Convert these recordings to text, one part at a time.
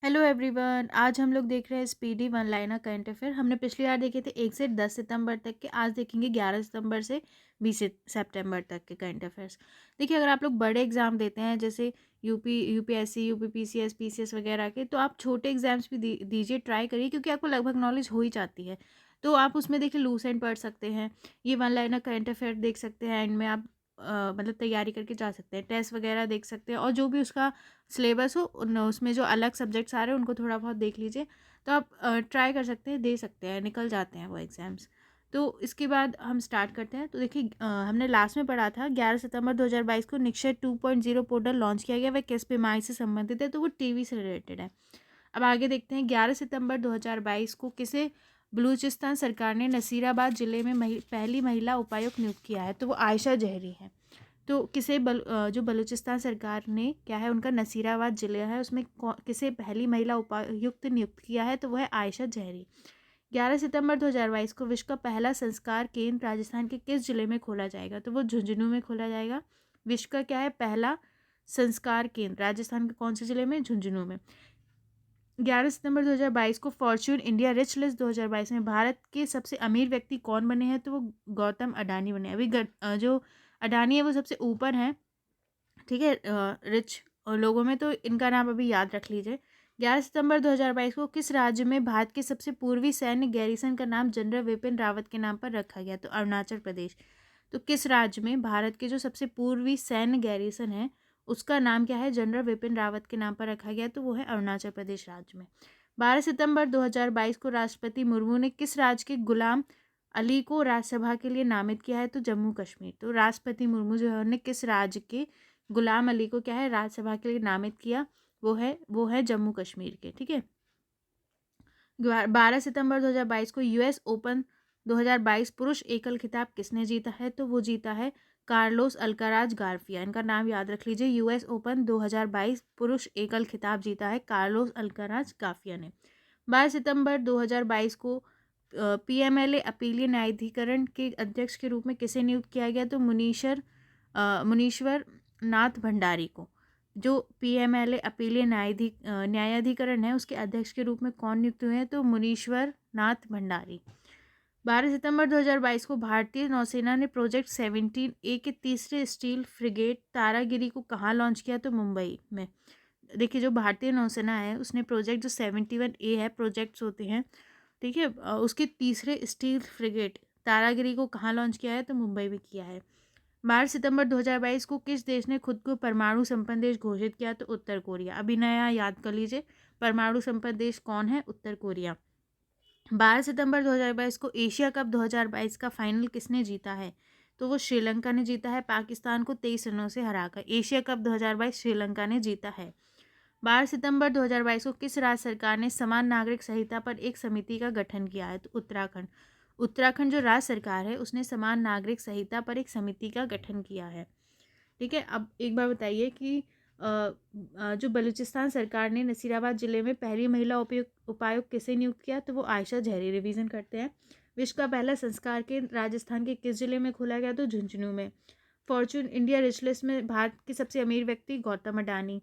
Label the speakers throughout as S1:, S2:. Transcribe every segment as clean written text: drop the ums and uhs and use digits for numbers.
S1: Hello everyone, आज हम लोग देख रहे हैं speedy one liner current affair. हमने पिछली बार देखे थे 1 से 10 सितंबर तक के। आज देखेंगे 11 सितंबर से 20 सितंबर तक के करंट अफेयर्स। देखिए, अगर आप लोग बड़े एग्जाम देते हैं जैसे यूपीएससी, यूपीपीसीएस, पीसीएस वगैरह के, तो आप छोटे एग्जाम्स भी दीजिए, ट्राई करिए, क्योंकि आपको लगभग नॉलेज हो ही जाती है। तो आप उसमें देखिए लूज एंड पढ़ सकते हैं, ये वन लाइनर करंट अफेयर देख सकते हैं, एंड में आप मतलब तैयारी करके जा सकते हैं, टेस्ट वगैरह देख सकते हैं, और जो भी उसका सिलेबस हो उसमें जो अलग सब्जेक्ट्स आ रहे हैं उनको थोड़ा बहुत देख लीजिए। तो आप ट्राई कर सकते हैं, दे सकते हैं, निकल जाते हैं वो एग्ज़ाम्स। तो इसके बाद हम स्टार्ट करते हैं। तो देखिए, हमने लास्ट में पढ़ा था 11 सितंबर 2022 को निक्षय 2.0 पोर्टल लॉन्च किया गया। वह किस बीमारी से संबंधित है? तो वो टीवी से रिलेटेड है। अब आगे देखते हैं, 11 सितंबर 2022 को किसे बलूचिस्तान सरकार ने नसीराबाद जिले में पहली महिला उपायुक्त नियुक्त किया है? तो वो आयशा जहरी है। तो किसे जो बलूचिस्तान सरकार ने क्या है, उनका नसीराबाद जिला है, उसमें किसे पहली महिला उपायुक्त नियुक्त किया है? तो वह है आयशा जहरी। 11 सितंबर 2022 को विश्व का पहला संस्कार केंद्र राजस्थान के किस जिले में खोला जाएगा? तो वो झुंझुनू में खोला जाएगा। विश्व का क्या है पहला संस्कार केंद्र राजस्थान के कौन से जिले में? झुंझुनू में। 11 सितंबर 2022 को फॉर्च्यून इंडिया रिच लिस्ट 2022 में भारत के सबसे अमीर व्यक्ति कौन बने हैं? तो वो गौतम अडानी बने। अभी जो अडानी है वो सबसे ऊपर हैं, ठीक है, रिच और लोगों में, तो इनका नाम अभी याद रख लीजिए। 11 सितंबर 2022 को किस राज्य में भारत के सबसे पूर्वी सैन्य गैरिसन का नाम जनरल विपिन रावत के नाम पर रखा गया? तो अरुणाचल प्रदेश। तो किस राज्य में भारत के जो सबसे पूर्वी सैन्य गैरिसन है उसका नाम क्या है? जनरल विपिन रावत के नाम पर रखा गया, तो वो है अरुणाचल प्रदेश राज्य में। 12 सितंबर 2022 को राष्ट्रपति मुर्मू ने किस राज्य के गुलाम अली को राज्यसभा के लिए नामित किया है? तो जम्मू कश्मीर। तो राष्ट्रपति मुर्मू जो है उन्होंने किस राज्य के गुलाम अली को क्या है राज्यसभा के लिए नामित किया? वो है जम्मू कश्मीर के, ठीक है। 12 सितंबर 2022 को यूएस ओपन 2022 पुरुष एकल खिताब किसने जीता है? तो वो जीता है कार्लोस अल्काराज गार्फिया। इनका नाम याद रख लीजिए। यूएस ओपन 2022 पुरुष एकल खिताब जीता है कार्लोस अल्काराज गार्फिया ने। 12 सितंबर 2022 को पीएमएलए अपीलीय न्यायाधिकरण के अध्यक्ष के रूप में किसे नियुक्त किया गया? तो मुनीश्वर नाथ भंडारी को। जो पीएमएलए अपीलीय न्यायाधिकरण है उसके अध्यक्ष के रूप में कौन नियुक्त हुए हैं? तो मुनीश्वर नाथ भंडारी। 12 सितंबर 2022 को भारतीय नौसेना ने प्रोजेक्ट 17A के तीसरे स्टील फ्रिगेट तारागिरी को कहाँ लॉन्च किया? तो मुंबई में। देखिए, जो भारतीय नौसेना है उसने प्रोजेक्ट जो 71A है, प्रोजेक्ट्स होते हैं, ठीक है, उसके तीसरे स्टील फ्रिगेट तारागिरी को कहाँ लॉन्च किया है? तो मुंबई में किया है। 12 सितंबर 2022 को किस देश ने खुद को परमाणु संपन्न देश घोषित किया? तो उत्तर कोरिया। अभी नया याद कर लीजिए, परमाणु संपन्न देश कौन है? उत्तर कोरिया। 12 सितंबर 2022 को एशिया कप 2022 का फाइनल किसने जीता है? तो वो श्रीलंका ने जीता है, पाकिस्तान को 23 रनों से हराकर। एशिया कप 2022 श्रीलंका ने जीता है। 12 सितंबर 2022 को किस राज्य सरकार ने समान नागरिक संहिता पर एक समिति का गठन किया है? तो उत्तराखंड। उत्तराखंड जो राज्य सरकार है उसने समान नागरिक संहिता पर एक समिति का गठन किया है, ठीक है। अब एक बार बताइए कि जो बलूचिस्तान सरकार ने नसीराबाद जिले में पहली महिला उपायुक्त किसे नियुक्त किया? तो वो आयशा जहरी। रिवीजन करते हैं। विश्व का पहला संस्कार केंद्र राजस्थान के किस जिले में खोला गया? तो झुंझुनू में। फॉर्च्यून इंडिया रिच लिस्ट में भारत के सबसे अमीर व्यक्ति गौतम अडानी।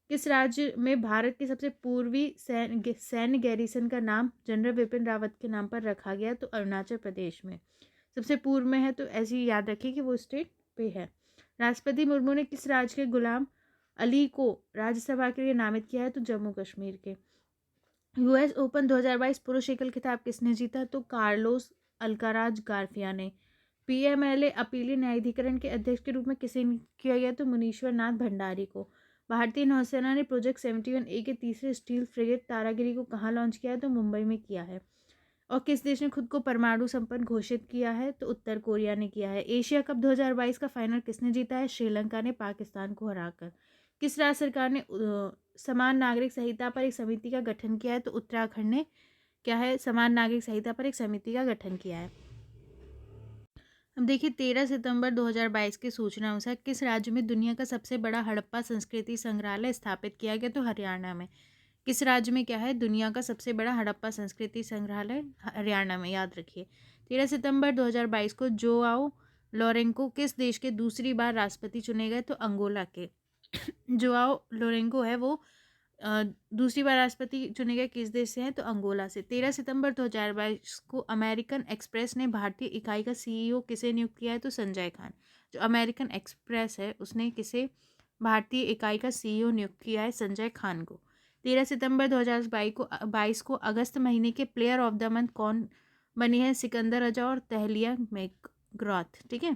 S1: किस राज्य में भारत के सबसे पूर्वी सैन्य गैरिसन का नाम जनरल विपिन रावत के नाम पर रखा गया? तो अरुणाचल प्रदेश में। सबसे पूर्व में है, तो ऐसे ही याद रखिए कि वो स्टेट पे है। राष्ट्रपति मुर्मू ने किस राज्य के गुलाम अली को राज्यसभा के लिए नामित किया है? तो जम्मू कश्मीर के। यूएस ओपन 2022 पुरुष एकल खिताब किसने जीता? तो कार्लोस अल्काराज गार्फिया ने। पीएमएलए अपीलीय न्यायाधिकरण के अध्यक्ष के रूप में किसे किया गया? तो मुनीश्वर नाथ भंडारी को। भारतीय नौसेना ने प्रोजेक्ट 71A के तीसरे स्टील फ्रिगेट तारागिरी को कहाँ लॉन्च किया है? तो मुंबई में किया है। और किस देश ने खुद को परमाणु संपन्न घोषित किया है? तो उत्तर कोरिया ने किया है। एशिया कप 2022 का फाइनल किसने जीता है? श्रीलंका ने पाकिस्तान को हराकर। किस राज्य सरकार ने समान नागरिक संहिता पर एक समिति का गठन किया है? तो उत्तराखंड ने क्या है समान नागरिक संहिता पर एक समिति का गठन किया है। अब देखिए, 13 सितंबर 2022 की सूचना अनुसार किस राज्य में दुनिया का सबसे बड़ा हड़प्पा संस्कृति संग्रहालय स्थापित किया गया? तो हरियाणा में। किस राज्य में क्या है दुनिया का सबसे बड़ा हड़प्पा संस्कृति संग्रहालय? हरियाणा में, याद रखिए। 13 सितंबर 2022 को जोआओ लोरेंको किस देश के दूसरी बार राष्ट्रपति चुने गए? तो अंगोला के। जोआओ लोरेंको है वो दूसरी बार राष्ट्रपति चुने गए किस देश से हैं, तो अंगोला से। 13 सितंबर 2022 को अमेरिकन एक्सप्रेस ने भारतीय इकाई का सीईओ किसे नियुक्त किया है, तो संजय खान। जो अमेरिकन एक्सप्रेस है उसने किसे भारतीय इकाई का सीईओ नियुक्त किया है, संजय खान को। 13 सितंबर 2022 को अगस्त महीने के प्लेयर ऑफ द मंथ कौन बनी है, सिकंदर रजा और तहलिया मैकग्राथ। ठीक है।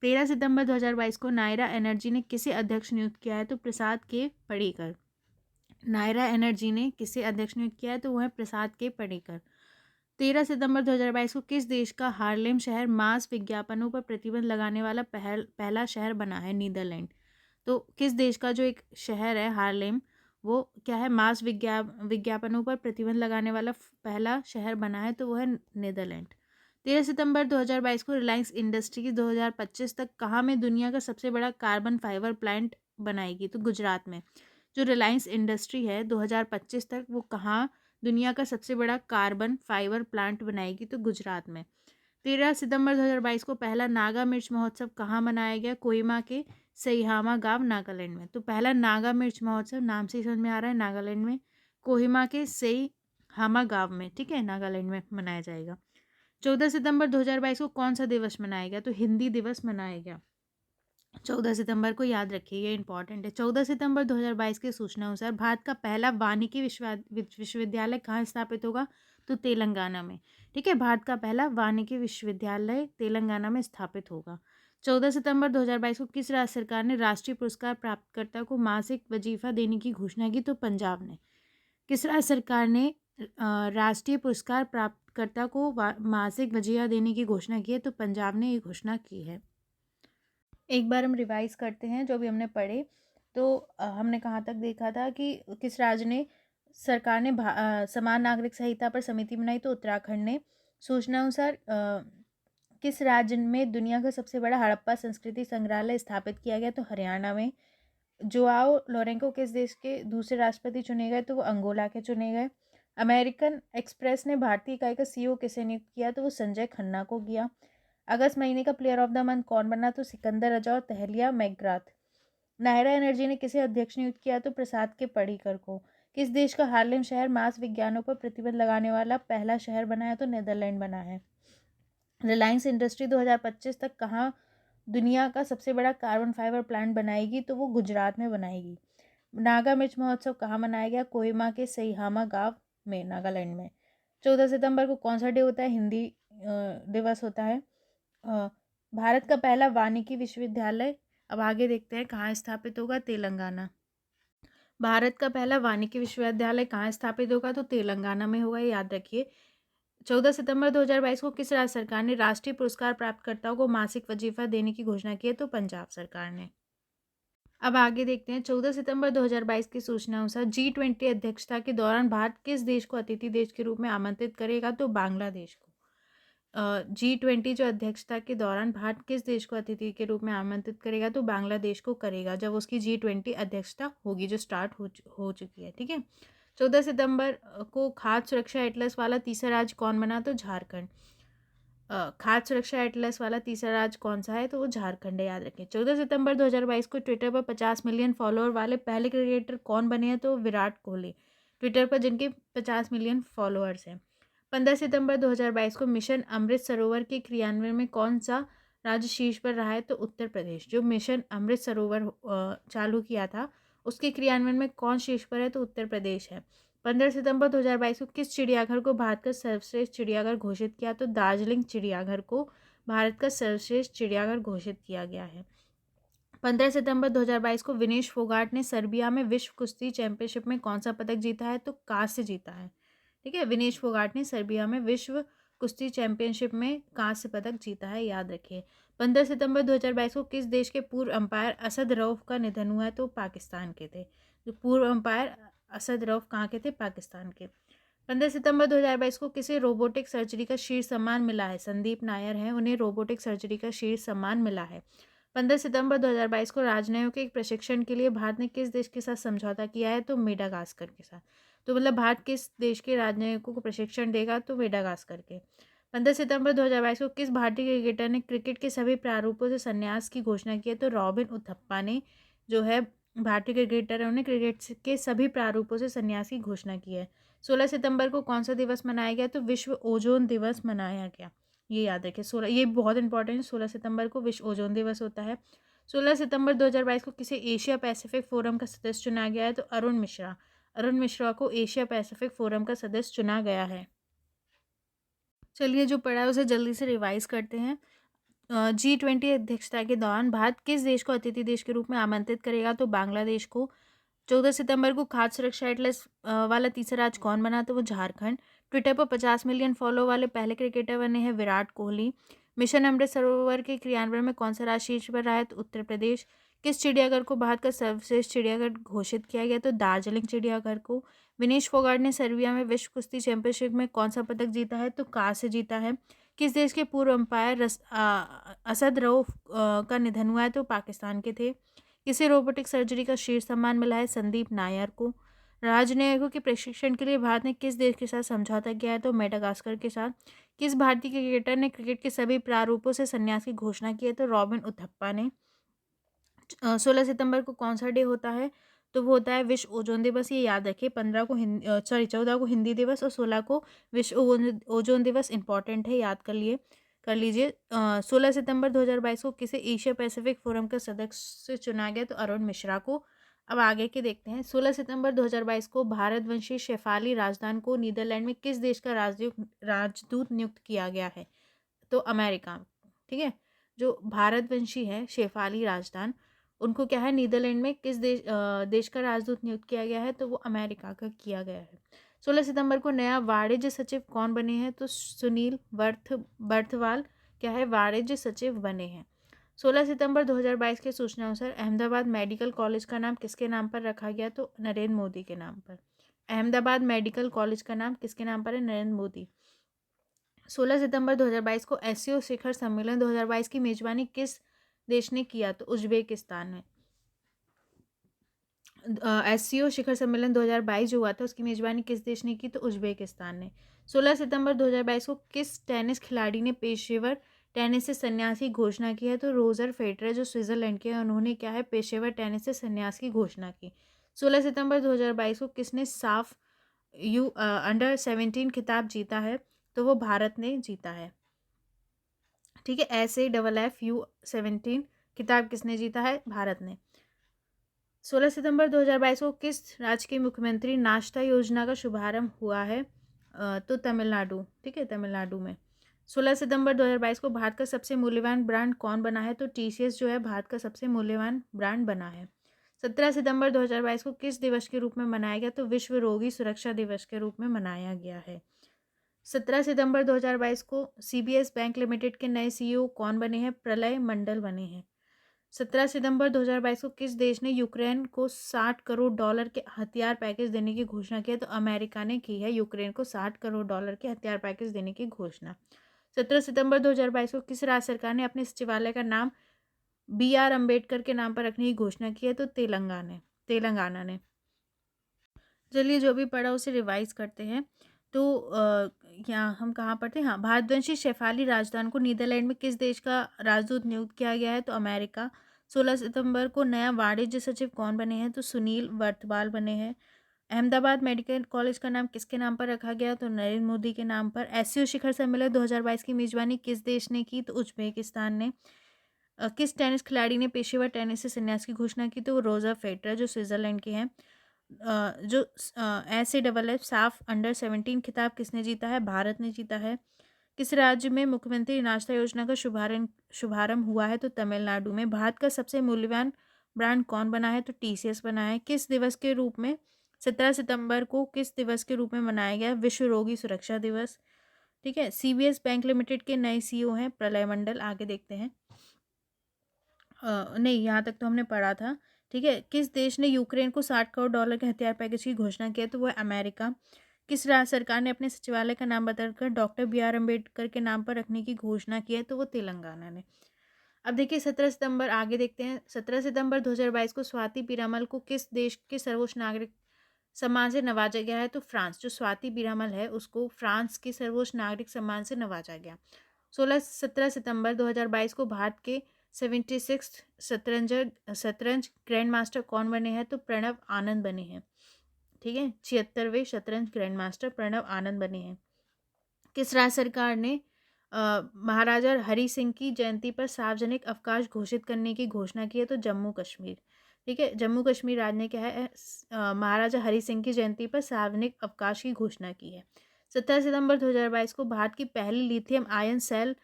S1: 13 सितंबर 2022 को नायरा एनर्जी ने किसे अध्यक्ष नियुक्त किया है, तो प्रसाद के पडिक्कर। नायरा एनर्जी ने किसे अध्यक्ष नियुक्त किया है, तो वह है प्रसाद के पडिक्कर। 13 सितंबर 2022 को किस देश का हार्लेम शहर मास विज्ञापनों पर प्रतिबंध लगाने वाला पहला शहर बना है, नीदरलैंड। तो किस देश का जो एक शहर है हार्लेम, वो क्या है, मास विज्ञापनों पर प्रतिबंध लगाने वाला पहला शहर बना है, तो वो है नीदरलैंड। 13 सितंबर 2022 को रिलायंस इंडस्ट्रीज 2025 तक कहाँ में दुनिया का सबसे बड़ा कार्बन फाइबर प्लांट बनाएगी, तो गुजरात में। जो रिलायंस इंडस्ट्री है 2025 तक वो कहाँ दुनिया का सबसे बड़ा कार्बन फाइबर प्लांट बनाएगी, तो गुजरात में। 13 सितंबर 2022 को पहला नागा मिर्च महोत्सव कहाँ मनाया गया, कोहिमा के सहीहामा गांव नागालैंड में। तो पहला नागा मिर्च महोत्सव नाम से ही समझ में आ रहा है, नागालैंड में कोहिमा के सहीहामा गांव में, ठीक है, नागालैंड में मनाया जाएगा। 14 सितंबर 2022 को कौन सा दिवस मनाया गया, तो हिंदी दिवस मनाया गया। 14 सितंबर को याद रखिए, ये इंपॉर्टेंट है। 14 सितंबर 2022 की सूचना अनुसार भारत का पहला वानिकी विश्वविद्यालय कहाँ स्थापित होगा, तो तेलंगाना में। ठीक है, भारत का पहला वानिकी विश्वविद्यालय तेलंगाना में स्थापित होगा। 14 सितंबर 2022 को किस राज्य सरकार ने राष्ट्रीय पुरस्कार प्राप्तकर्ता को मासिक वजीफा देने की घोषणा की, तो पंजाब ने। किस राज्य सरकार ने राष्ट्रीय पुरस्कार प्राप्तकर्ता को मासिक वजीफा देने की घोषणा की है, तो पंजाब ने ये घोषणा की है। एक बार हम रिवाइज करते हैं जो भी हमने पढ़े। तो हमने कहाँ तक देखा था कि किस राज्य ने सरकार ने समान नागरिक संहिता पर समिति बनाई, तो उत्तराखंड ने। सूचना अनुसार किस राज्य में दुनिया का सबसे बड़ा हड़प्पा संस्कृति संग्रहालय स्थापित किया गया, तो हरियाणा में। जोआओ लोरेंको किस देश के दूसरे राष्ट्रपति चुने गए, तो वो अंगोला के चुने गए। अमेरिकन एक्सप्रेस ने भारतीय इकाई का सीईओ किसे नियुक्त किया, तो वो संजय खन्ना को किया। अगस्त महीने का प्लेयर ऑफ द मंथ कौन बना, तो सिकंदर रजा और तहलिया मैकग्राथ। नायरा एनर्जी ने किसे अध्यक्ष नियुक्त किया, तो प्रसाद के पडिक्कर को। किस देश का हार्लेम शहर मास विज्ञानों पर प्रतिबंध लगाने वाला पहला शहर बना है, तो नीदरलैंड बना है। रिलायंस इंडस्ट्री 2025 तक कहाँ दुनिया का सबसे बड़ा कार्बन फाइबर प्लांट बनाएगी, तो वो गुजरात में बनाएगी। नागा मिर्च महोत्सव कहाँ मनाया गया, कोहिमा के सहीहामा गांव में, नागालैंड में। 14 सितंबर को कौन सा डे होता है, हिंदी दिवस होता है। भारत का पहला वानिकी विश्वविद्यालय, अब आगे देखते हैं कहाँ स्थापित होगा, तेलंगाना। भारत का पहला वानिकी विश्वविद्यालय कहाँ स्थापित होगा, तो तेलंगाना में होगा, याद रखिए। 14 सितंबर 2022 को किस राज्य सरकार ने राष्ट्रीय पुरस्कार प्राप्तकर्ताओं को मासिक वजीफा देने की घोषणा की है, तो पंजाब सरकार ने। अब आगे देखते हैं। 14 सितंबर 2022 की सूचना अनुसार G20 अध्यक्षता के दौरान भारत किस देश को अतिथि देश के रूप में आमंत्रित करेगा, तो बांग्लादेश को। G20 जो अध्यक्षता के दौरान भारत किस देश को अतिथि के रूप में आमंत्रित करेगा, तो बांग्लादेश को करेगा, जब उसकी G20 अध्यक्षता होगी, जो स्टार्ट हो चुकी है। ठीक है। 14 सितंबर को खाद्य सुरक्षा एटलस वाला तीसरा राज्य कौन बना, तो झारखंड। खाद्य सुरक्षा एटलस वाला तीसरा राज्य कौन सा है, तो वो झारखंड है, याद रखें। 14 सितंबर 2022 को ट्विटर पर 50 मिलियन फॉलोअर वाले पहले क्रिकेटर कौन बने हैं, तो विराट कोहली, ट्विटर पर जिनके 50 मिलियन फॉलोअर्स हैं। 15 सितंबर 2022 को मिशन अमृत सरोवर के क्रियान्वयन में कौन सा राज्य शीर्ष पर रहा है, तो उत्तर प्रदेश। जो मिशन अमृत सरोवर चालू किया था उसके क्रियान्वयन में कौन शीर्ष पर है, तो उत्तर प्रदेश है। 15 सितंबर 2022 को किस चिड़ियाघर को भारत का सर्वश्रेष्ठ चिड़ियाघर घोषित किया, तो दार्जिलिंग चिड़ियाघर को भारत का सर्वश्रेष्ठ चिड़ियाघर घोषित किया गया है। 15 सितंबर 2022 को विनेश फोगाट ने सर्बिया में विश्व कुश्ती चैंपियनशिप में कौन सा पदक जीता है, तो कांस्य जीता है। ठीक है, विनेश फोगाट ने सर्बिया में विश्व कुश्ती चैंपियनशिप में कांस्य पदक जीता है, याद रखिए। 15 सितंबर 2022 को किस देश के पूर्व अंपायर असद रऊफ का निधन हुआ है, तो पाकिस्तान के थे। जो पूर्व अंपायर असद रऊफ कहाँ के थे, पाकिस्तान के। 15 सितंबर 2022 को किसे रोबोटिक सर्जरी का शीर्ष सम्मान मिला है, संदीप नायर हैं, उन्हें रोबोटिक सर्जरी का शीर्ष सम्मान मिला है। 15 सितंबर 2022 को राजनयिकों के प्रशिक्षण के लिए भारत ने किस देश के साथ समझौता किया है, तो मेडागास्कर के साथ। तो मतलब भारत किस देश के राजनयिकों को प्रशिक्षण देगा, तो मेडागास्कर के। 15 सितंबर 2022 को किस भारतीय क्रिकेटर ने क्रिकेट के सभी प्रारूपों से संन्यास की घोषणा की है, तो रॉबिन उथप्पा ने जो है भारतीय क्रिकेटरों ने क्रिकेट के सभी प्रारूपों से संन्यास की घोषणा की है। 16 सितंबर को कौन सा दिवस मनाया गया? तो विश्व ओजोन दिवस मनाया गया। ये याद रखें, 16, ये बहुत इंपॉर्टेंट है। 16 सितंबर को विश्व ओजोन दिवस होता है। 16 सितंबर 2022 को किसे एशिया पैसिफिक फोरम का सदस्य चुना गया है? तो अरुण मिश्रा। अरुण मिश्रा को एशिया पैसिफिक फोरम का सदस्य चुना गया है। चलिए, जो पढ़ा है उसे जल्दी से रिवाइज करते हैं। G20 अध्यक्षता के दौरान भारत किस देश को अतिथि देश के रूप में आमंत्रित करेगा? तो बांग्लादेश को। 14 सितंबर को खाद्य सुरक्षा एटलस वाला तीसरा राज्य कौन बना? तो वो झारखंड। ट्विटर पर 50 मिलियन फॉलो वाले पहले क्रिकेटर बने हैं विराट कोहली। मिशन अमृत सरोवर के क्रियान्वयन में कौन सा राज्य शीर्ष पर रहा है? तो उत्तर प्रदेश। किस चिड़ियाघर को भारत का सर्वश्रेष्ठ चिड़ियाघर घोषित किया गया? तो दार्जिलिंग चिड़ियाघर को। विनेश फोगाट ने सर्बिया में विश्व कुश्ती चैंपियनशिप में कौन सा पदक जीता है? तो कांस्य जीता है। किस देश के पूर्व अंपायर असद रऊफ का निधन हुआ है? तो पाकिस्तान के थे। किसे रोबोटिक सर्जरी का शीर्ष सम्मान मिला है? संदीप नायर को। राजनयिकों के प्रशिक्षण के लिए भारत ने किस देश के साथ समझौता किया है? तो मेडागास्कर के साथ। किस भारतीय क्रिकेटर ने क्रिकेट के सभी प्रारूपों से संन्यास की घोषणा की है? तो रॉबिन उथप्पा ने। 16 सितंबर को कौन सा डे होता है? तो वो होता है विश्व ओजोन दिवस। ये याद रखिए, 14 को हिंदी दिवस और 16 को विश्व ओजोन दिवस इंपॉर्टेंट है, याद कर लीजिए। 16 सितंबर 2022 को किसे एशिया पैसिफिक फोरम का सदस्य चुना गया? तो अरुण मिश्रा को। अब आगे के देखते हैं। 16 सितंबर 2022 को भारतवंशी शेफाली राजदान को नीदरलैंड में किस देश का राजदूत नियुक्त किया गया है? तो अमेरिका। ठीक है, जो भारतवंशी है शेफाली राजदान, उनको क्या है, नीदरलैंड में किस देश का राजदूत नियुक्त किया गया है? तो वो अमेरिका का किया गया है। 16 सितंबर को नया वाणिज्य सचिव कौन बने हैं? तो सुनील बर्थवाल क्या है, वाणिज्य सचिव बने हैं। 16 सितंबर 2022 के सूचना अनुसार अहमदाबाद मेडिकल कॉलेज का नाम किसके नाम पर रखा गया? तो नरेंद्र मोदी के नाम पर। अहमदाबाद मेडिकल कॉलेज का नाम किसके नाम पर है? नरेंद्र मोदी। 16 सितंबर 2022 को एससीओ शिखर सम्मेलन 2022 की मेजबानी किस देश ने किया? तो उज्बेकिस्तान ने। एससीओ शिखर सम्मेलन 2022 जो हुआ था उसकी मेजबानी किस देश ने की? तो उज्बेकिस्तान ने। 16 सितंबर 2022 को किस टेनिस खिलाड़ी ने पेशेवर टेनिस से संन्यास की घोषणा की है? तो रोजर फेडरर, जो स्विट्जरलैंड के हैं, उन्होंने क्या है, पेशेवर टेनिस से संन्यास की घोषणा की। 16 सितंबर 2022 को किसने साफ अंडर 17 खिताब जीता है? तो वो भारत ने जीता है। ठीक है, SAFF-U17 खिताब किसने जीता है? भारत ने। 16 सितंबर 2022 को किस राज्य के मुख्यमंत्री नाश्ता योजना का शुभारंभ हुआ है? तो तमिलनाडु। ठीक है, तमिलनाडु में। 16 सितंबर 2022 को भारत का सबसे मूल्यवान ब्रांड कौन बना है? तो TCS जो है भारत का सबसे मूल्यवान ब्रांड बना है। 17 सितंबर 2022 को किस दिवस के रूप में मनाया गया? तो विश्व रोगी सुरक्षा दिवस के रूप में मनाया गया है। 17 सितंबर 2022 को CBS बैंक लिमिटेड के नए CEO कौन बने हैं? प्रलय मंडल बने हैं। 17 सितंबर 2022 को किस देश ने यूक्रेन को $60 करोड़ के हथियार पैकेज देने की घोषणा की है? तो अमेरिका ने की है यूक्रेन को $60 करोड़ के हथियार पैकेज देने की घोषणा। 17 सितंबर 2022 को किस राज्य सरकार ने अपने सचिवालय का नाम BR अम्बेडकर के नाम पर रखने की घोषणा की है? तो तेलंगाना ने। चलिए, जो भी पढ़ा उसे रिवाइज करते हैं। तो यहाँ हम कहाँ पढ़ते हैं? हाँ, भारतवंशी शेफाली राजदान को नीदरलैंड में किस देश का राजदूत नियुक्त किया गया है? तो अमेरिका। 16 सितंबर को नया वाणिज्य सचिव कौन बने हैं? तो सुनील बर्थवाल बने हैं। अहमदाबाद मेडिकल कॉलेज का नाम किसके नाम पर रखा गया? तो नरेंद्र मोदी के नाम पर। एससीओ शिखर सम्मेलन 2022 की मेजबानी किस देश ने की? तो उज्बेकिस्तान ने। किस टेनिस खिलाड़ी ने पेशेवर टेनिस से संन्यास की घोषणा की? तो रोजर फेडरर, जो स्विट्जरलैंड के हैं। जो SAFF साफ अंडर 17 खिताब किसने जीता है? भारत ने जीता है। किस राज्य में मुख्यमंत्री नाश्ता योजना का शुभारंभ हुआ है? तो तमिलनाडु में। भारत का सबसे मूल्यवान ब्रांड कौन बना है? तो TCS बना है। किस दिवस के रूप में 17 सितंबर को किस दिवस के रूप में मनाया गया? विश्व रोगी सुरक्षा दिवस। ठीक है, CBS बैंक लिमिटेड के नए CEO हैं प्रलय मंडल। आगे देखते हैं। नहीं, यहाँ तक तो हमने पढ़ा था। ठीक है, किस देश ने यूक्रेन को $60 करोड़ के हथियार पैकेज की घोषणा की है? तो वो है अमेरिका। किस राज्य सरकार ने अपने सचिवालय का नाम बदलकर डॉक्टर BR अम्बेडकर के नाम पर रखने की घोषणा की है? तो वो तेलंगाना ने। अब देखिए 17 सितंबर, आगे देखते हैं। 17 सितंबर 2022 को स्वाति पीरामल को किस देश के सर्वोच्च नागरिक सम्मान से नवाजा गया है? तो फ्रांस। जो स्वाति पीरामल है उसको फ्रांस के सर्वोच्च नागरिक सम्मान से नवाजा गया। 17 सितंबर 2022 को भारत के 76 शतरंज ग्रैंड मास्टर कौन बने हैं? तो प्रणव आनंद बने हैं। ठीक है, 76वें शतरंज ग्रैंड मास्टर प्रणव आनंद बने हैं। किस राज्य सरकार ने महाराजा हरि सिंह की जयंती पर सार्वजनिक अवकाश घोषित करने की घोषणा की है? तो जम्मू कश्मीर। ठीक है, जम्मू कश्मीर राज्य ने क्या है महाराजा हरि सिंह की जयंती पर सार्वजनिक अवकाश की घोषणा की है। 17 सितंबर 2022 को भारत की पहली लिथियम आयन सेल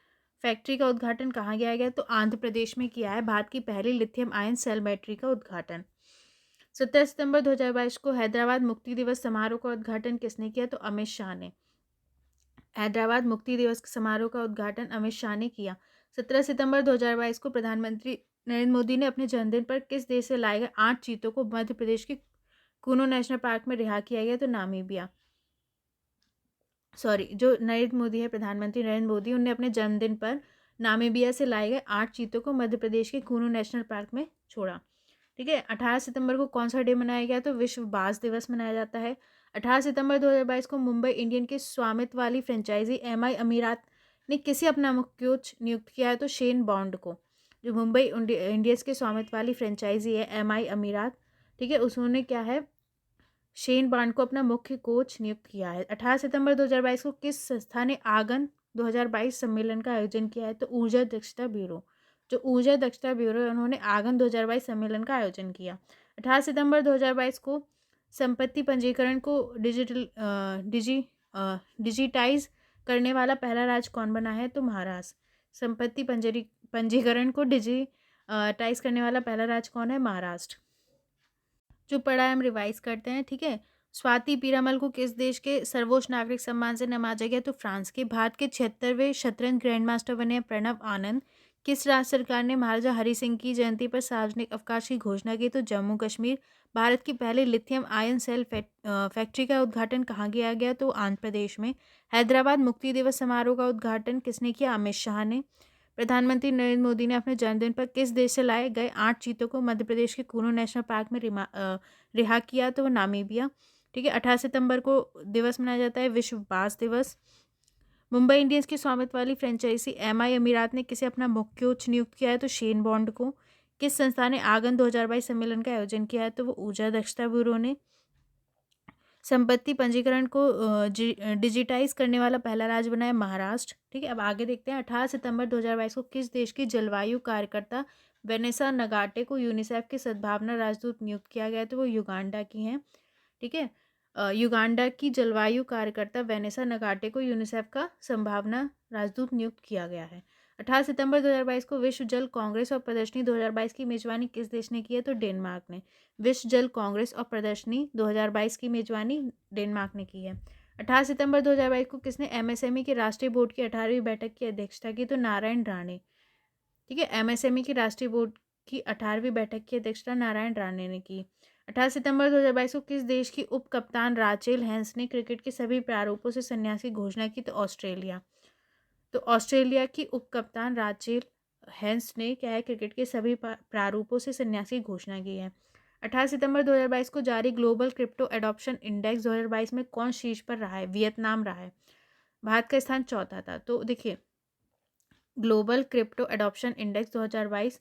S1: फैक्ट्री का उद्घाटन कहाँ किया गया? तो आंध्र प्रदेश में किया है भारत की पहली लिथियम आयन सेल बैटरी का उद्घाटन। 17 सितंबर 2022 को हैदराबाद मुक्ति दिवस समारोह का उद्घाटन किसने किया? तो अमित शाह ने। हैदराबाद मुक्ति दिवस समारोह का उद्घाटन अमित शाह ने किया। 17 सितंबर 2022 को प्रधानमंत्री नरेंद्र मोदी ने अपने जन्मदिन पर किस देश से लाए गए 8 चीतों को मध्य प्रदेश के कूनो नेशनल पार्क में रिहा किया गया? तो नामीबिया। जो नरेंद्र मोदी है, प्रधानमंत्री नरेंद्र मोदी, उन्होंने अपने जन्मदिन पर नामीबिया से लाए गए 8 चीतों को मध्य प्रदेश के कूनो नेशनल पार्क में छोड़ा। ठीक है, 18 सितंबर को कौन सा डे मनाया गया? तो विश्व बाघ दिवस मनाया जाता है। 18 सितंबर 2022 को मुंबई इंडियन के स्वामित्व वाली फ्रेंचाइजी एमआई अमीरात ने किसे अपना मुख्य कोच नियुक्त किया है? तो शेन बॉन्ड को। जो मुंबई इंडियंस के स्वामित्व वाली फ्रेंचाइजी है एमआई अमीरात, ठीक है, उसने क्या है शेन बॉन्ड को अपना मुख्य कोच नियुक्त किया है। 18 सितंबर 2022 को किस संस्था ने आगन 2022 सम्मेलन का आयोजन किया है? तो ऊर्जा दक्षता ब्यूरो। जो ऊर्जा दक्षता ब्यूरो है, उन्होंने आगन 2022 सम्मेलन का आयोजन किया। 18 सितंबर 2022 को संपत्ति पंजीकरण को डिजिटाइज करने वाला पहला राज्य कौन बना है? तो महाराष्ट्र। संपत्ति पंजीकरण को डिजिटाइज करने वाला पहला राज्य कौन है? महाराष्ट्र। जो पढ़ा है हम रिवाइज करते हैं। ठीक है, स्वाति पीरामल को किस देश के सर्वोच्च नागरिक सम्मान से नवाजा गया? तो फ्रांस के। भारत के 76वें शतरंज ग्रैंड मास्टर बने हैं प्रणव आनंद। किस राज्य सरकार ने महाराजा हरि सिंह की जयंती पर सार्वजनिक अवकाश की घोषणा की? तो जम्मू कश्मीर। भारत की पहली लिथियम आयन सेल फैक्ट्री का उद्घाटन कहाँ किया गया? तो आंध्र प्रदेश में। हैदराबाद मुक्ति दिवस समारोह का उद्घाटन किसने किया? अमित शाह ने। प्रधानमंत्री नरेंद्र मोदी ने अपने जन्मदिन पर किस देश से लाए गए 8 चीतों को मध्य प्रदेश के कूनो नेशनल पार्क में रिहा किया? तो वो नामीबिया। ठीक है, 18 सितंबर को दिवस मनाया जाता है विश्व बाघ दिवस। मुंबई इंडियंस की स्वामित्व वाली फ्रेंचाइजी एमआई अमीरात ने किसे अपना मुख्य कोच नियुक्त किया है? तो शेन बॉन्ड को। किस संस्था ने आगन 2022 सम्मेलन का आयोजन किया है? तो वो ऊर्जा दक्षता ब्यूरो ने। संपत्ति पंजीकरण को डिजिटाइज करने वाला पहला राज्य बना है महाराष्ट्र। ठीक है, अब आगे देखते हैं। 18 सितंबर 2022 को किस देश की जलवायु कार्यकर्ता वेनेसा नगाटे को यूनिसेफ के सद्भावना राजदूत नियुक्त किया गया? तो वो युगांडा की हैं। ठीक है, युगांडा की जलवायु कार्यकर्ता वेनेसा नगाटे को यूनिसेफ का संभावना राजदूत नियुक्त किया गया है। 18 सितंबर 2022 को विश्व जल कांग्रेस और प्रदर्शनी 2022 की मेजबानी किस देश ने की है? तो डेनमार्क ने। विश्व जल कांग्रेस और प्रदर्शनी 2022 की मेजबानी डेनमार्क ने की है। 18 सितंबर 2022 को किसने एमएसएमई के राष्ट्रीय बोर्ड की 18वीं बैठक की अध्यक्षता की? तो नारायण राणे। ठीक है, एमएसएमई की राष्ट्रीय बोर्ड की 18वीं बैठक की अध्यक्षता नारायण राणे ने की। 18 सितंबर 2022 को किस देश की उप कप्तान राचेल हेंस ने क्रिकेट के सभी प्रारूपों से संन्यास की घोषणा की? तो ऑस्ट्रेलिया। तो ऑस्ट्रेलिया की उप कप्तान राचेल हेंस ने क्या है क्रिकेट के सभी प्रारूपों से संन्यास की घोषणा की है। 18 सितंबर 2022 को जारी ग्लोबल क्रिप्टो एडॉप्शन इंडेक्स 2022 में कौन शीर्ष पर रहा है? वियतनाम रहा है। भारत का स्थान चौथा था। तो देखिए, ग्लोबल क्रिप्टो एडॉप्शन इंडेक्स 2022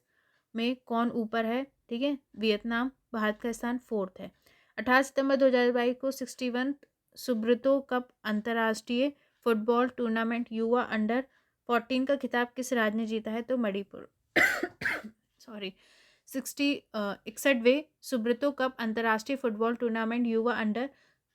S1: में कौन ऊपर है? ठीक है, वियतनाम। भारत का स्थान 4th है। 18 सितंबर 2022 को 61 सुब्रतो कप अंतर्राष्ट्रीय फुटबॉल टूर्नामेंट युवा अंडर 14 का खिताब किस राज्य ने जीता है? तो मणिपुर। 61वें सुब्रतो कप अंतर्राष्ट्रीय फुटबॉल टूर्नामेंट युवा अंडर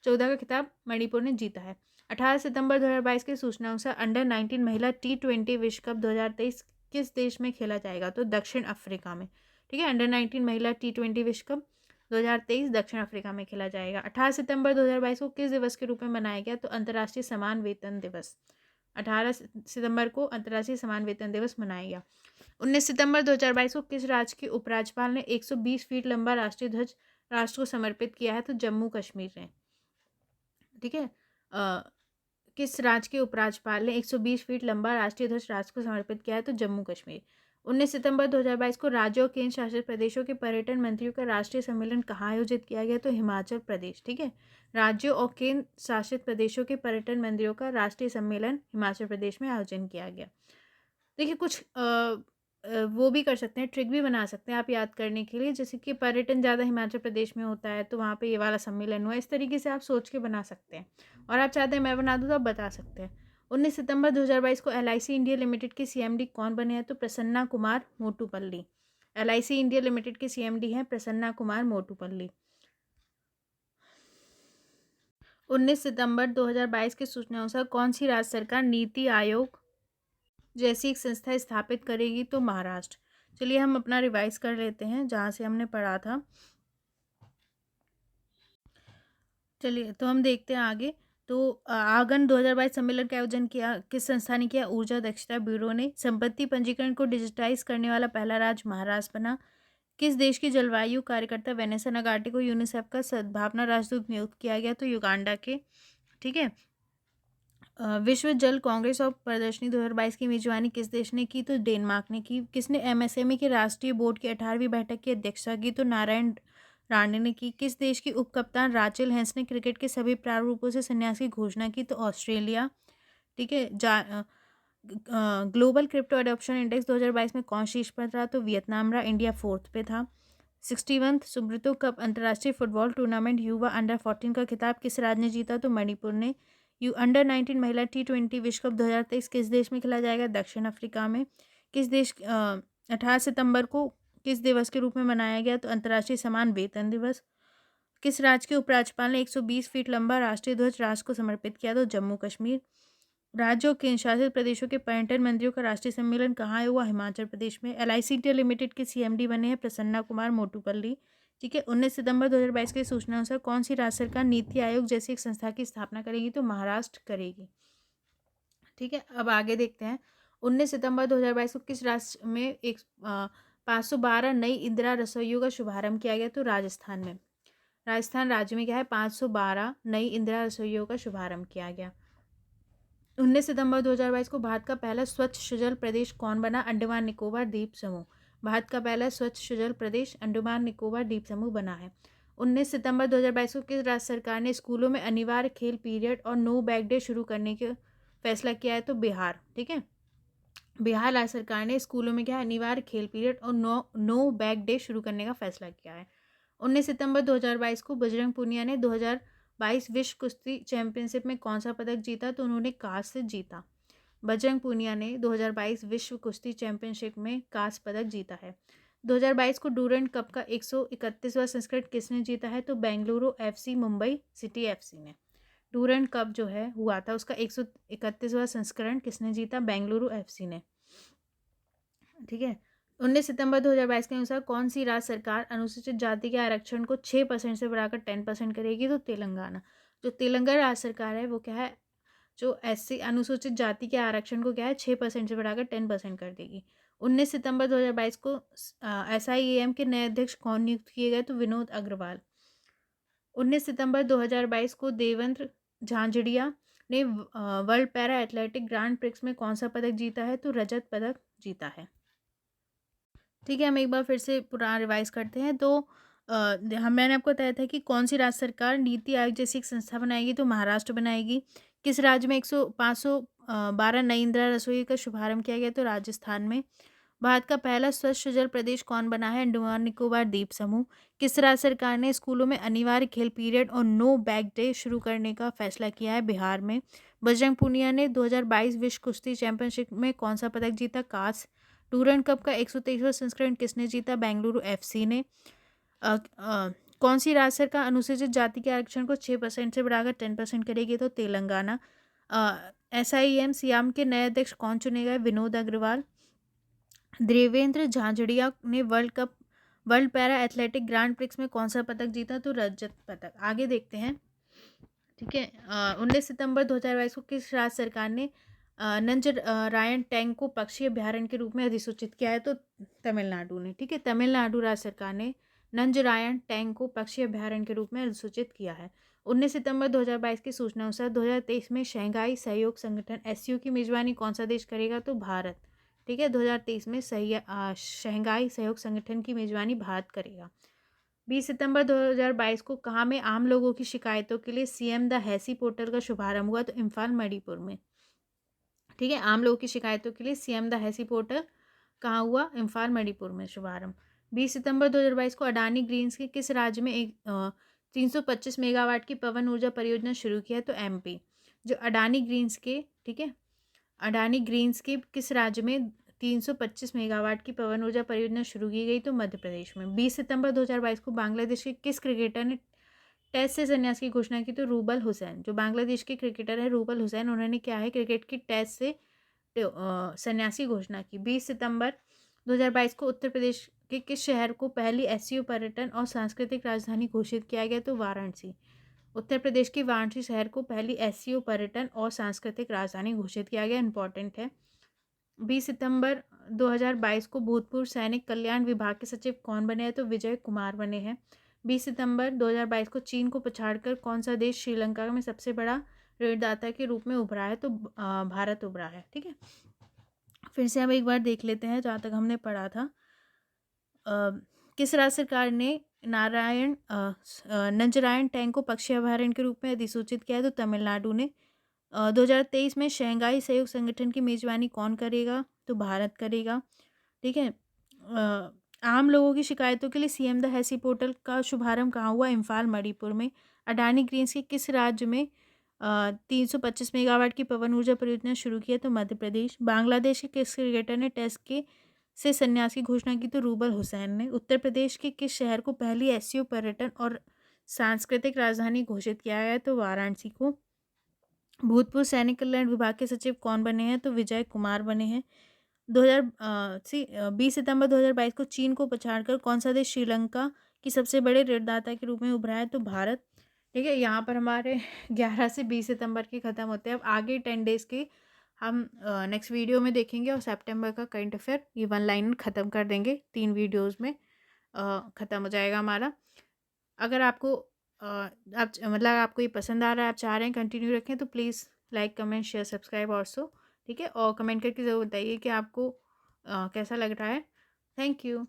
S1: 14 का खिताब मणिपुर ने जीता है। 18 सितंबर 2022 की सूचना अनुसार अंडर 19 महिला T20 विश्व कप 2023 किस देश में खेला जाएगा? तो दक्षिण अफ्रीका में। ठीक है, अंडर 19 महिला T20 विश्व कप 2023 दक्षिण अफ्रीका में खेला जाएगा। 18 सितंबर 2022 को किस दिवस के रूप में मनाया गया? तो अंतर्राष्ट्रीय समान वेतन दिवस। 18 सितंबर को अंतर्राष्ट्रीय समान वेतन दिवस मनाया गया। 19 सितंबर 2022 को किस राज्य के उपराज्यपाल ने 120 फीट लंबा राष्ट्रीय ध्वज राष्ट्र को समर्पित किया है? तो जम्मू कश्मीर ने। ठीक है, किस राज्य के उपराज्यपाल ने 120 फीट लंबा राष्ट्रीय ध्वज राष्ट्र को समर्पित किया है? तो जम्मू कश्मीर। 19 सितंबर 2022 को राज्यों और केंद्र शासित प्रदेशों के पर्यटन मंत्रियों का राष्ट्रीय सम्मेलन कहाँ आयोजित किया गया? तो हिमाचल प्रदेश। ठीक है, राज्यों और केंद्र शासित प्रदेशों के पर्यटन मंत्रियों का राष्ट्रीय सम्मेलन हिमाचल प्रदेश में आयोजन किया गया। देखिए, कुछ वो भी कर सकते हैं, ट्रिक भी बना सकते हैं आप याद करने के लिए, जैसे कि पर्यटन ज़्यादा हिमाचल प्रदेश में होता है तो वहाँ पे ये वाला सम्मेलन हुआ, इस तरीके से आप सोच के बना सकते हैं। और आप चाहते हैं मैं बना दूँ तो आप बता सकते हैं। 19 सितंबर 2022 को LIC इंडिया लिमिटेड के CMD कौन बने हैं? तो Prasanna Kumar Motupalli. LIC India limited के CMD हैं प्रसन्ना कुमार मोटूपल्ली। 19 सितंबर 2022 की सूचना अनुसार कौन सी राज्य सरकार नीति आयोग जैसी एक संस्था स्थापित करेगी? तो महाराष्ट्र। चलिए हम अपना रिवाइज कर लेते हैं जहाँ से हमने पढ़ा था। चलिए तो हम देखते हैं आगे। तो आगन 2022 सम्मेलन का आयोजन किया किस संस्था ने किया? ऊर्जा दक्षता ब्यूरो ने। संपत्ति पंजीकरण को डिजिटाइज करने वाला पहला राज्य महाराष्ट्र बना। किस देश की जलवायु कार्यकर्ता वेनेसा नगाटे को यूनिसेफ का सद्भावना राजदूत नियुक्त किया गया? तो युगांडा के। ठीक है। विश्व जल कांग्रेस और प्रदर्शनी 2022 की मेजबानी किस देश ने की? तो डेनमार्क ने की। किसने MSME के राष्ट्रीय बोर्ड की 18वीं बैठक की अध्यक्षता की? तो नारायण राणे ने की। किस देश की उप कप्तान राचेल हेंस ने क्रिकेट के सभी प्रारूपों से संन्यास की घोषणा की? तो ऑस्ट्रेलिया। ठीक है। ग्लोबल क्रिप्टो अडॉप्शन इंडेक्स 2022 में कौन शीर्ष पर रहा? तो वियतनाम रहा। इंडिया 4th पे था। 61th सुब्रतो कप अंतर्राष्ट्रीय फुटबॉल टूर्नामेंट युवा अंडर 14 का खिताब किस राज्य ने जीता? तो मणिपुर ने। अंडर 19 महिला T20 विश्व कप 2023 किस देश में खेला जाएगा? दक्षिण अफ्रीका में। किस देश 18 सितंबर को किस दिवस के रूप में मनाया गया? तो अंतर्राष्ट्रीय समान वेतन दिवस। किस राज्य के उपराज्यपाल ने 120 फीट लंबा राष्ट्रीय ध्वज राष्ट्र को समर्पित किया? तो जम्मू कश्मीर। राज्यों और केंद्र शासित प्रदेशों के पर्यटन मंत्रियों का राष्ट्रीय सम्मेलन कहाँ हुआ? हिमाचल प्रदेश में। LIC इंडिया लिमिटेड के CMD बने हैं प्रसन्ना कुमार मोटूपल्ली। ठीक है। 19 सितंबर 2022 की सूचना अनुसार कौन सी राज्य सरकार नीति आयोग जैसी एक संस्था की स्थापना करेगी? तो महाराष्ट्र करेगी। ठीक है। अब आगे देखते हैं। 19 सितंबर 2022 को किस राज्य में एक 512 नई इंदिरा रसोइयों का शुभारंभ किया गया? तो राजस्थान में। राजस्थान राज्य में क्या है? 512 नई इंदिरा रसोइयों का शुभारंभ किया गया। 19 सितंबर 2022 को भारत का पहला स्वच्छ सुजल प्रदेश कौन बना? अंडमान निकोबार द्वीप समूह। भारत का पहला स्वच्छ सुजल प्रदेश अंडमान निकोबार द्वीप समूह बना है। 19 सितंबर 2022 को किस राज्य सरकार ने स्कूलों में अनिवार्य खेल पीरियड और नो बैग डे शुरू करने का फैसला किया है? तो बिहार। ठीक है। बिहार राज्य सरकार ने स्कूलों में क्या है? अनिवार्य खेल पीरियड और नो बैग डे शुरू करने का फैसला किया है। 19 सितंबर 2022 को बजरंग पुनिया ने 2022 विश्व कुश्ती चैंपियनशिप में कौन सा पदक जीता? तो उन्होंने कांस्य जीता। बजरंग पुनिया ने 2022 विश्व कुश्ती चैंपियनशिप में कांस्य पदक जीता है। 2022 को डूरंड कप का 131वां संस्करण किसने जीता है? तो Bengaluru FC Mumbai city FC ने। डूरंड कप जो है हुआ था उसका 131वां संस्करण किसने जीता? बेंगलुरु FC ने। ठीक है। 19 सितंबर 2022 के अनुसार कौन सी राज्य सरकार अनुसूचित जाति के आरक्षण को 6% से बढ़ाकर 10% करेगी? तो तेलंगाना। जो तेलंगाना राज्य सरकार है वो क्या है? जो SC अनुसूचित जाति के आरक्षण को क्या है? 6% से बढ़ाकर 10% कर देगी। 19 सितंबर 2022 को SIAM के नए अध्यक्ष कौन नियुक्त किए गए? तो विनोद अग्रवाल। 19 सितंबर 2022 को देवेंद्र झांझड़िया ने world para athletic grand prix में कौन सा पदक जीता है? तो रजत पदक जीता है। ठीक है। हम एक बार फिर से पुराना रिवाइज करते हैं। तो मैंने आपको बताया था कि कौन सी राज्य सरकार नीति आयोग जैसी एक संस्था बनाएगी? तो महाराष्ट्र बनाएगी। किस राज्य में 512 नई इंदिरा रसोई का शुभारंभ किया गया? तो राजस्थान में। भारत का पहला स्वच्छ जल प्रदेश कौन बना है? अंडमान निकोबार द्वीप समूह। किस राज्य सरकार ने स्कूलों में अनिवार्य खेल पीरियड और नो बैग डे शुरू करने का फैसला किया है? बिहार में। बजरंग पुनिया ने 2022 विश्व कुश्ती चैंपियनशिप में कौन सा पदक जीता? कांस्य। डूरंड कप का 123वां संस्करण किसने जीता? बेंगलुरु FC ने। कौन सी राज्य सरकार अनुसूचित जाति के आरक्षण को 6% से बढ़ाकर 10% करेगी? तो तेलंगाना। SIAM सियाम के नए अध्यक्ष कौन चुने गए? विनोद अग्रवाल। देवेंद्र झांझड़िया ने world para athletic grand prix में कौन सा पदक जीता? तो रजत पदक। आगे देखते हैं। ठीक है। 19 सितंबर 2022 को किस राज्य सरकार ने नंजरायण टैंक को पक्षी अभ्यारण्य के रूप में अधिसूचित किया है? तो तमिलनाडु ने। ठीक है। तमिलनाडु राज्य सरकार ने नंजरायण टैंक को पक्षी अभ्यारण्य के रूप में अधिसूचित किया है। 19 सितंबर 2022 की सूचना अनुसार 2023 में शंघाई सहयोग संगठन SCO की मेजबानी कौन सा देश करेगा? तो भारत। ठीक है। 2023 में शंघाई सहयोग संगठन की मेजबानी भारत करेगा। 20 सितंबर 2022 को कहाँ में आम लोगों की शिकायतों के लिए CM द हैसी पोर्टल का शुभारंभ हुआ? तो इम्फाल मणिपुर में। ठीक है। आम लोगों की शिकायतों के लिए CM द हैसी पोर्टल कहाँ हुआ? इम्फाल मणिपुर में शुभारंभ। 20 सितंबर 2022 को अडानी ग्रीन्स के किस राज्य में एक 325 मेगावाट की पवन ऊर्जा परियोजना शुरू की है? तो एमपी। जो अडानी ग्रीन्स के, ठीक है, अडानी ग्रीन्स के किस राज्य में 325 मेगावाट की पवन ऊर्जा परियोजना शुरू की गई? तो मध्य प्रदेश में। 20 सितंबर 2022 को बांग्लादेश के किस क्रिकेटर ने टेस्ट से संन्यास की घोषणा की? तो रूबल हुसैन। जो बांग्लादेश के क्रिकेटर है रूबल हुसैन, उन्होंने क्या है, क्रिकेट की टेस्ट से संन्यास की घोषणा की। 20 सितंबर 2022 को उत्तर प्रदेश के किस शहर को पहली एससीओ पर्यटन और सांस्कृतिक राजधानी घोषित किया गया? तो वाराणसी। उत्तर प्रदेश के वाराणसी शहर को पहली एससीओ पर्यटन और सांस्कृतिक राजधानी घोषित किया गया। इंपॉर्टेंट है। 20 सितंबर 2022 को भूतपूर्व सैनिक कल्याण विभाग के सचिव कौन बने हैं? तो विजय कुमार बने हैं। 20 सितंबर 2022 को चीन को पछाड़कर कौन सा देश श्रीलंका में सबसे बड़ा ऋणदाता के रूप में उभरा है? तो भारत उभरा है। ठीक है, फिर से हम एक बार देख लेते हैं जहाँ तक हमने पढ़ा था। किस राज्य सरकार ने नंजरायण टैंक को पक्षी अभयारण्य के रूप में अधिसूचित किया है? तो तमिलनाडु ने। 2023 में शंघाई सहयोग संगठन की मेजबानी कौन करेगा? तो भारत करेगा। ठीक है, आम लोगों की शिकायतों के लिए सीएम द हैसी पोर्टल का शुभारंभ कहाँ हुआ? इम्फाल मणिपुर में। अडानी ग्रीन्स के किस राज्य में 325 मेगावाट की पवन ऊर्जा परियोजना शुरू की है? तो मध्य प्रदेश। बांग्लादेश के किस क्रिकेटर ने टेस्ट के से संन्यास की घोषणा की? तो रूबल हुसैन ने। उत्तर प्रदेश के किस शहर को पहली एससीओ पर्यटन और सांस्कृतिक राजधानी घोषित किया गया है? तो वाराणसी को। भूतपूर्व सैनिक कल्याण विभाग के सचिव कौन बने हैं? तो विजय कुमार बने हैं। 20 सितंबर 2022 को चीन को पछाड़कर कौन सा देश श्रीलंका की सबसे बड़े ऋणदाता के रूप में उभरा है? तो भारत। ठीक है, यहाँ पर हमारे 11 से 20 सितंबर के ख़त्म होते हैं। अब आगे 10 डेज़ के हम नेक्स्ट वीडियो में देखेंगे और सितंबर का करंट अफेयर ये 1 लाइन ख़त्म कर देंगे। 3 वीडियोज़ में ख़त्म हो जाएगा हमारा। अगर आपको मतलब आपको ये पसंद आ रहा है, आप चाह रहे हैं कंटिन्यू रखें, तो please like comment share subscribe also. ठीक है, और कमेंट करके ज़रूर बताइए कि आपको कैसा लग रहा है। Thank you.